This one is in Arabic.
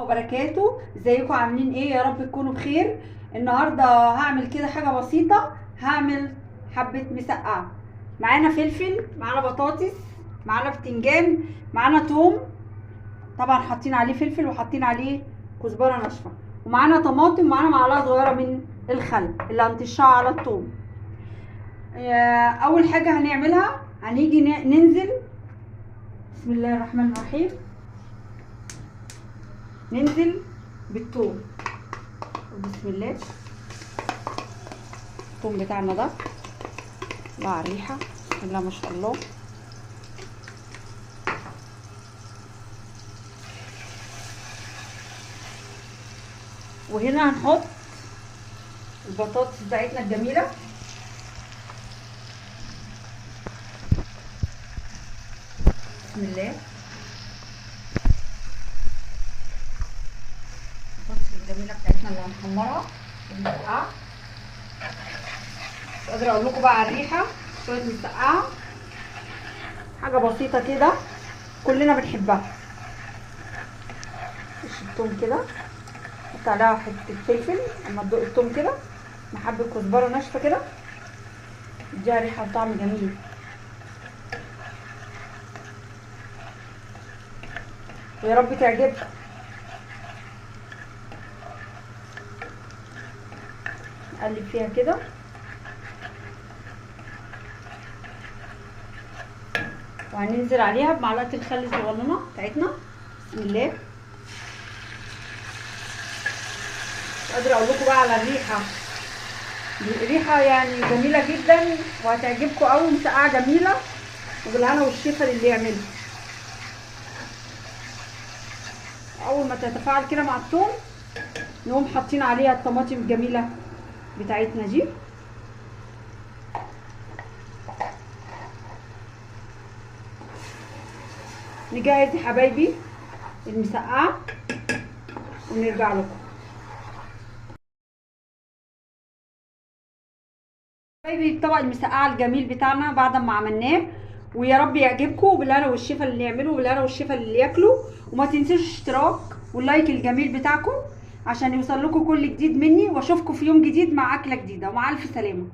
وبركاته. ازيكم عاملين ايه؟ يا رب تكونوا بخير. النهارده هعمل كده حاجه بسيطه، هعمل حبه مسقعه. معانا فلفل، معانا بطاطس، معانا بتنجان، معانا توم. طبعا حاطين عليه فلفل وحاطين عليه كزبره ناشفه، ومعانا طماطم، ومعانا معلقه صغيره من الخل اللي هنطشها على التوم. اول حاجه هنعملها هنيجي ننزل. بسم الله الرحمن الرحيم. ننزل بالثوم. بسم الله. الثوم بتاعنا ده، الله على الريحه، بسم الله ما شاء الله. وهنا هنحط البطاطس بتاعتنا الجميله. بسم الله. البطاطس الجميله بتاعتنا اللي هنحمرها ونسقعها. مش قادره اقول لكم بقى على الريحه. شويه مسقعه، حاجه بسيطه كده كلنا بنحبها. نقش التوم كده، نحط عليها حته فلفل اما تدوق التوم كده، مع حبه كزبره ناشفه كده، يديها ريحه وطعم جميل. ويا رب تعجبكم. نقلب فيها كده، وهننزل عليها بمعلقه الخل الصغننه بتاعتنا. بسم الله. مش قادره اقول لكم بقى على الريحه. الريحه يعني جميله جدا وهتعجبكم قوي. مسقعه جميله وبالهنا والشفا للي يعملها. اول ما تتفاعل كده مع الثوم نقوم حاطين عليها الطماطم الجميله بتاعتنا دي. نجهز يا حبايبي المسقعه ونرجع لكم. حبايبي طبق المسقعه الجميل بتاعنا بعد ما عملناه، ويا رب يعجبكم، وبالهنا والشفا اللي يعملوا، وبالهنا والشفا اللي ياكلوا. وما تنسوش الاشتراك واللايك الجميل بتاعكم عشان يوصل لكم كل جديد مني، واشوفكم في يوم جديد مع اكله جديده، ومع الف سلامه.